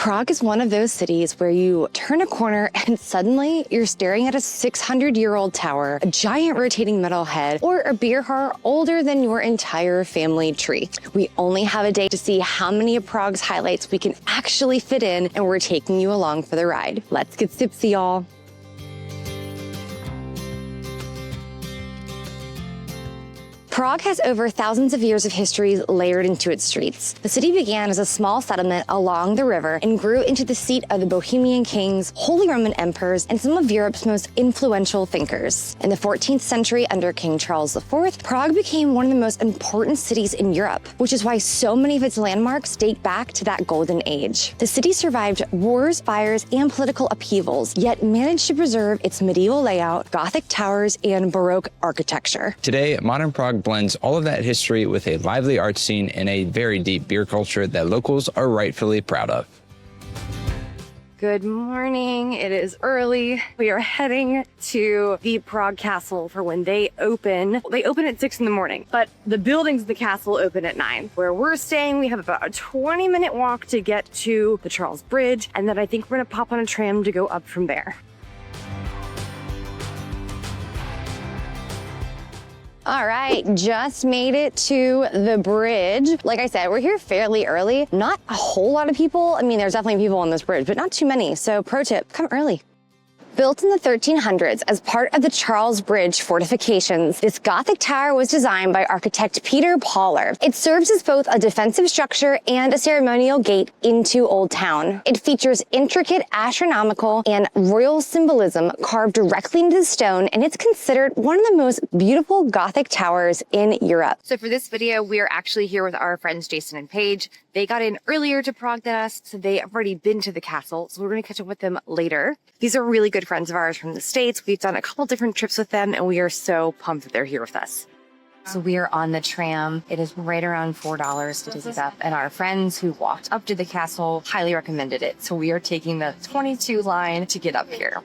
Prague is one of those cities where you turn a corner and suddenly you're staring at a 600-year-old tower, a giant rotating metal head, or a beer jar older than your entire family tree. We only have a day to see how many of Prague's highlights we can actually fit in, and we're taking you along for the ride. Let's get tipsy, y'all. Prague has over thousands of years of history layered into its streets. The city began as a small settlement along the river and grew into the seat of the Bohemian kings, Holy Roman emperors, and some of Europe's most influential thinkers. In the 14th century, under King Charles IV, Prague became one of the most important cities in Europe, which is why so many of its landmarks date back to that golden age. The city survived wars, fires, and political upheavals, yet managed to preserve its medieval layout, Gothic towers, and Baroque architecture. Today, modern Prague blends all of that history with a lively art scene and a very deep beer culture that locals are rightfully proud of. Good morning. It is early. We are heading to the Prague Castle for when they open. They open at 6 in the morning, but the buildings of the castle open at 9. Where we're staying, we have about a 20-minute walk to get to the Charles Bridge, and then I think we're gonna pop on a tram to go up from there. All right, just made it to the bridge. Like I said, we're here fairly early. Not a whole lot of people. I mean, there's definitely people on this bridge, but not too many. So pro tip, come early. Built in the 1300s as part of the Charles Bridge fortifications, this Gothic tower was designed by architect Peter Paller. It serves as both a defensive structure and a ceremonial gate into Old Town. It features intricate astronomical and royal symbolism carved directly into the stone, and it's considered one of the most beautiful Gothic towers in Europe. So for this video, we are actually here with our friends Jason and Paige. They got in earlier to Prague than us, so they have already been to the castle, so we're going to catch up with them later. These are really good friends of ours from the States. We've done a couple different trips with them, and we are so pumped that they're here with us. So we are on the tram. It is right around $4 to take us up, and our friends who walked up to the castle highly recommended it. So we are taking the 22 line to get up here.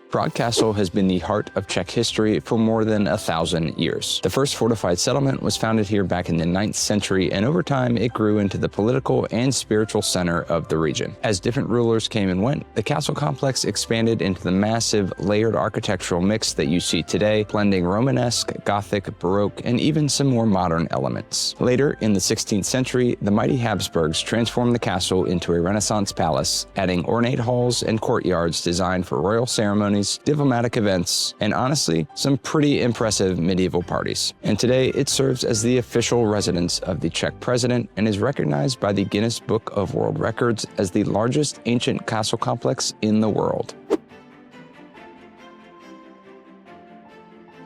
Prague Castle has been the heart of Czech history for more than 1,000 years. The first fortified settlement was founded here back in the 9th century, and over time it grew into the political and spiritual center of the region. As different rulers came and went, the castle complex expanded into the massive layered architectural mix that you see today, blending Romanesque, Gothic, Baroque, and even some more modern elements. Later, in the 16th century, the mighty Habsburgs transformed the castle into a Renaissance palace, adding ornate halls and courtyards designed for royal ceremonies, diplomatic events, and honestly, some pretty impressive medieval parties. And today, it serves as the official residence of the Czech president and is recognized by the Guinness Book of World Records as the largest ancient castle complex in the world.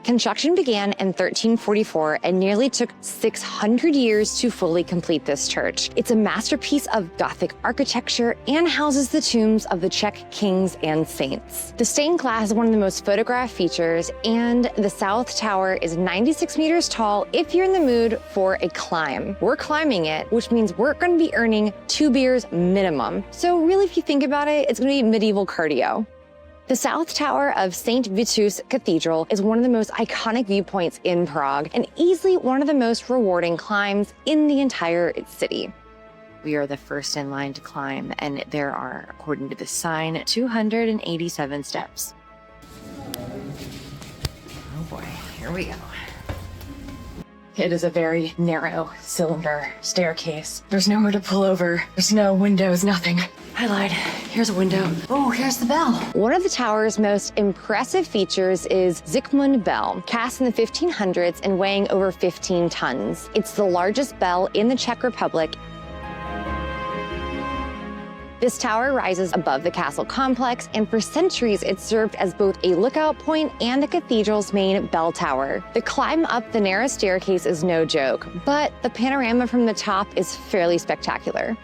Construction began in 1344 and nearly took 600 years to fully complete this church. It's a masterpiece of Gothic architecture and houses the tombs of the Czech kings and saints. The stained glass is one of the most photographed features, and the south tower is 96 meters tall if you're in the mood for a climb. We're climbing it, which means we're going to be earning 2 beers minimum. So really, if you think about it, it's going to be medieval cardio. The South Tower of St. Vitus Cathedral is one of the most iconic viewpoints in Prague and easily one of the most rewarding climbs in the entire city. We are the first in line to climb, and there are, according to the sign, 287 steps. Oh boy, here we go. It is a very narrow cylinder staircase. There's nowhere to pull over. There's no windows, nothing. I lied. Here's a window. Oh, here's the bell. One of the tower's most impressive features is Zikmund Bell, cast in the 1500s and weighing over 15 tons. It's the largest bell in the Czech Republic. This tower rises above the castle complex, and for centuries it served as both a lookout point and the cathedral's main bell tower. The climb up the narrow staircase is no joke, but the panorama from the top is fairly spectacular.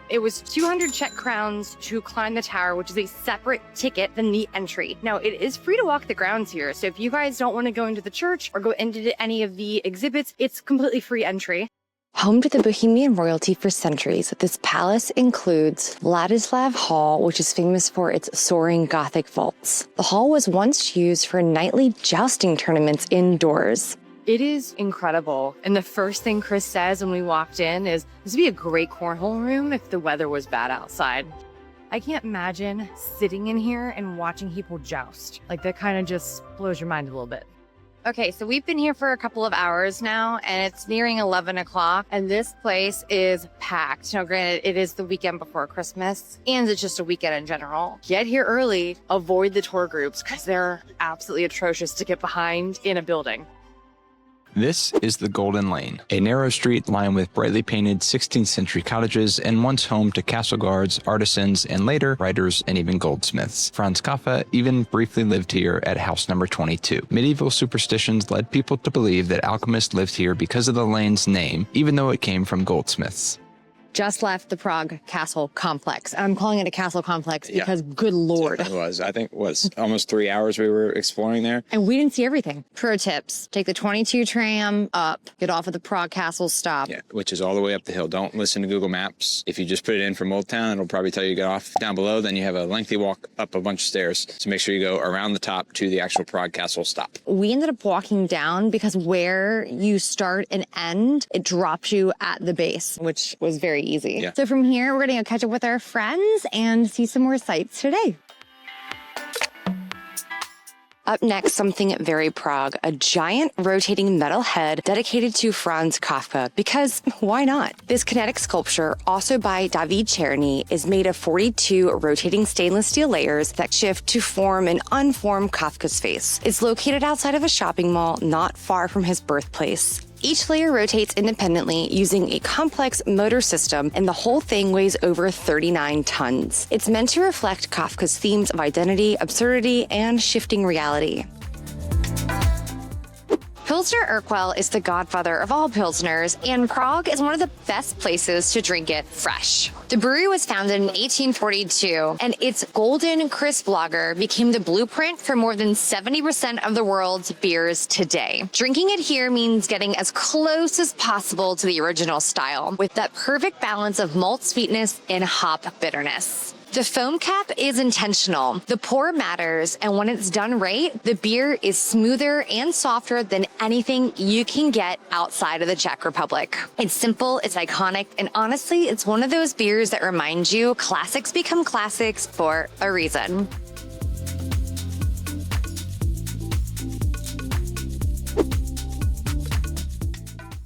It was 200 Czech crowns to climb the tower, which is a separate ticket than the entry. Now, it is free to walk the grounds here, so if you guys don't want to go into the church or go into any of the exhibits, it's completely free entry. Home to the Bohemian royalty for centuries, this palace includes Ladislav Hall, which is famous for its soaring Gothic vaults. The hall was once used for nightly jousting tournaments indoors. It is incredible. And the first thing Chris says when we walked in is, this would be a great cornhole room if the weather was bad outside. I can't imagine sitting in here and watching people joust. Like, that kind of just blows your mind a little bit. Okay, so we've been here for a couple of hours now, and it's nearing 11 o'clock, and this place is packed. Now, granted, it is the weekend before Christmas, and it's just a weekend in general. Get here early, avoid the tour groups, because they're absolutely atrocious to get behind in a building. This is the Golden Lane, a narrow street lined with brightly painted 16th century cottages and once home to castle guards, artisans, and later writers and even goldsmiths. Franz Kafka even briefly lived here at house number 22. Medieval superstitions led people to believe that alchemists lived here because of the lane's name, even though it came from goldsmiths. Just left the Prague Castle complex. I'm calling it a castle complex because, good Lord. It was. I think it was almost 3 hours we were exploring there. And we didn't see everything. Pro tips: take the 22 tram up, get off at the Prague Castle stop. Yeah, which is all the way up the hill. Don't listen to Google Maps. If you just put it in from Old Town, it'll probably tell you to get off down below. Then you have a lengthy walk up a bunch of stairs. So make sure you go around the top to the actual Prague Castle stop. We ended up walking down because where you start and end, it drops you at the base, which was very easy. Yeah. So from here, we're going to catch up with our friends and see some more sights today. Up next, something very Prague, a giant rotating metal head dedicated to Franz Kafka, because why not? This kinetic sculpture, also by David Černý, is made of 42 rotating stainless steel layers that shift to form and unform Kafka's face. It's located outside of a shopping mall not far from his birthplace. Each layer rotates independently using a complex motor system, and the whole thing weighs over 39 tons. It's meant to reflect Kafka's themes of identity, absurdity, and shifting reality. Pilsner Urquell is the godfather of all Pilsners, and Prague is one of the best places to drink it fresh. The brewery was founded in 1842, and its golden, crisp lager became the blueprint for more than 70% of the world's beers today. Drinking it here means getting as close as possible to the original style, with that perfect balance of malt sweetness and hop bitterness. The foam cap is intentional. The pour matters, and when it's done right, the beer is smoother and softer than anything you can get outside of the Czech Republic. It's simple, it's iconic, and honestly, it's one of those beers that reminds you classics become classics for a reason.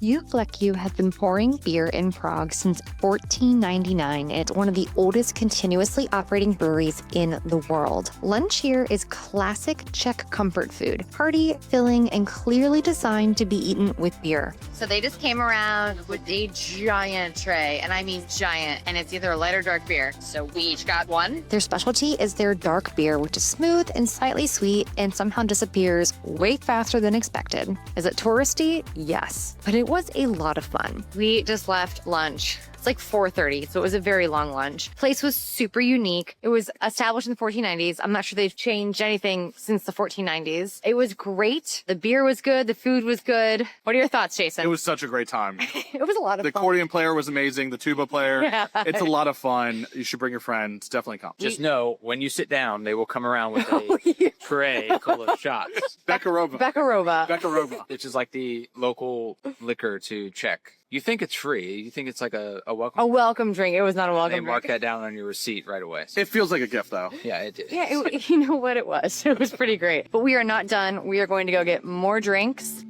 Fleků has been pouring beer in Prague since 1499, and it's one of the oldest continuously operating breweries in the world. Lunch here is classic Czech comfort food, hearty, filling, and clearly designed to be eaten with beer. So they just came around with a giant tray, and I mean giant, and it's either a light or dark beer. So we each got one. Their specialty is their dark beer, which is smooth and slightly sweet and somehow disappears way faster than expected. Is it touristy? Yes, but it was a lot of fun. We just left lunch. It's like 4:30, so it was a very long lunch. Place was super unique. It was established in the 1490s. I'm not sure they've changed anything since the 1490s. It was great. The beer was good. The food was good. What are your thoughts, Jason? It was such a great time. It was a lot of fun. The accordion player was amazing. The tuba player. Yeah. It's a lot of fun. You should bring your friends. Definitely come. Just know, when you sit down, they will come around with a tray full of shots. Bekarova. Which is like the local liquor to Czech. You think it's free. You think it's like a welcome. A welcome drink. It was not a welcome drink. They mark that down on your receipt right away. It feels like a gift, though. Yeah, it did. Yeah, you know what it was. It was pretty great. But we are not done. We are going to go get more drinks.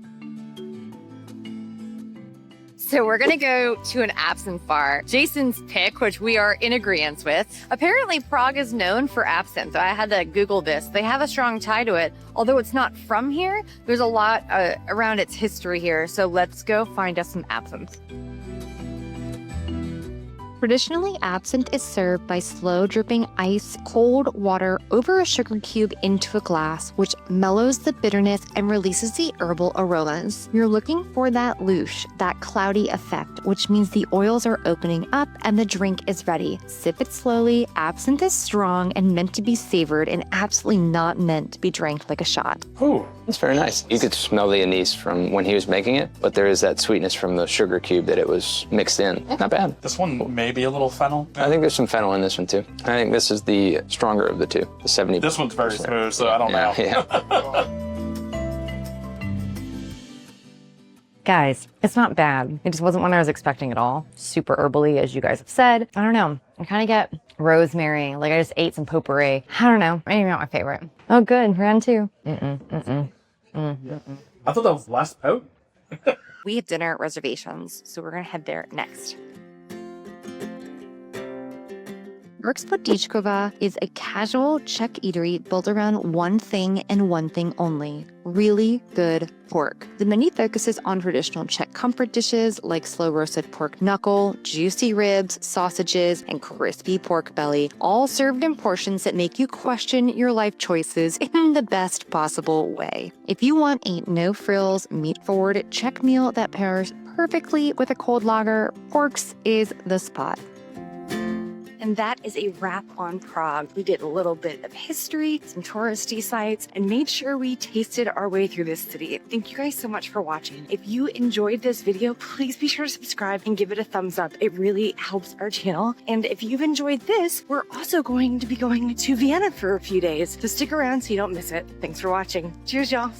So we're gonna go to an absinthe bar. Jason's pick, which we are in agreement with. Apparently Prague is known for absinthe. I had to Google this. They have a strong tie to it. Although it's not from here, there's a lot around its history here. So let's go find us some absinthe. Traditionally, absinthe is served by slow dripping ice cold water over a sugar cube into a glass, which mellows the bitterness and releases the herbal aromas. You're looking for that louche, that cloudy effect, which means the oils are opening up and the drink is ready. Sip it slowly. Absinthe is strong and meant to be savored and absolutely not meant to be drank like a shot. Ooh, that's very nice. You could smell the anise from when he was making it, but there is that sweetness from the sugar cube that it was mixed in. Not bad. This one may be a little fennel. I think there's some fennel in this one too. I think this is the stronger of the two, the 70. This one's very smooth, so I don't know. Yeah. Guys, it's not bad. It just wasn't what I was expecting at all. Super herbally, as you guys have said. I don't know. I kind of get rosemary. Like I just ate some potpourri. I don't know. Maybe not my favorite. Oh, good. Round two. I thought that was last out. We have dinner reservations, so we're going to head there next. Vodičkova is a casual Czech eatery built around one thing and one thing only: really good pork. The menu focuses on traditional Czech comfort dishes like slow-roasted pork knuckle, juicy ribs, sausages, and crispy pork belly, all served in portions that make you question your life choices in the best possible way. If you want a no-frills, meat-forward Czech meal that pairs perfectly with a cold lager, Pork's is the spot. And that is a wrap on Prague. We did a little bit of history, some touristy sites, and made sure we tasted our way through this city. Thank you guys so much for watching. If you enjoyed this video, please be sure to subscribe and give it a thumbs up. It really helps our channel. And if you've enjoyed this, we're also going to be going to Vienna for a few days. So stick around so you don't miss it. Thanks for watching. Cheers, y'all.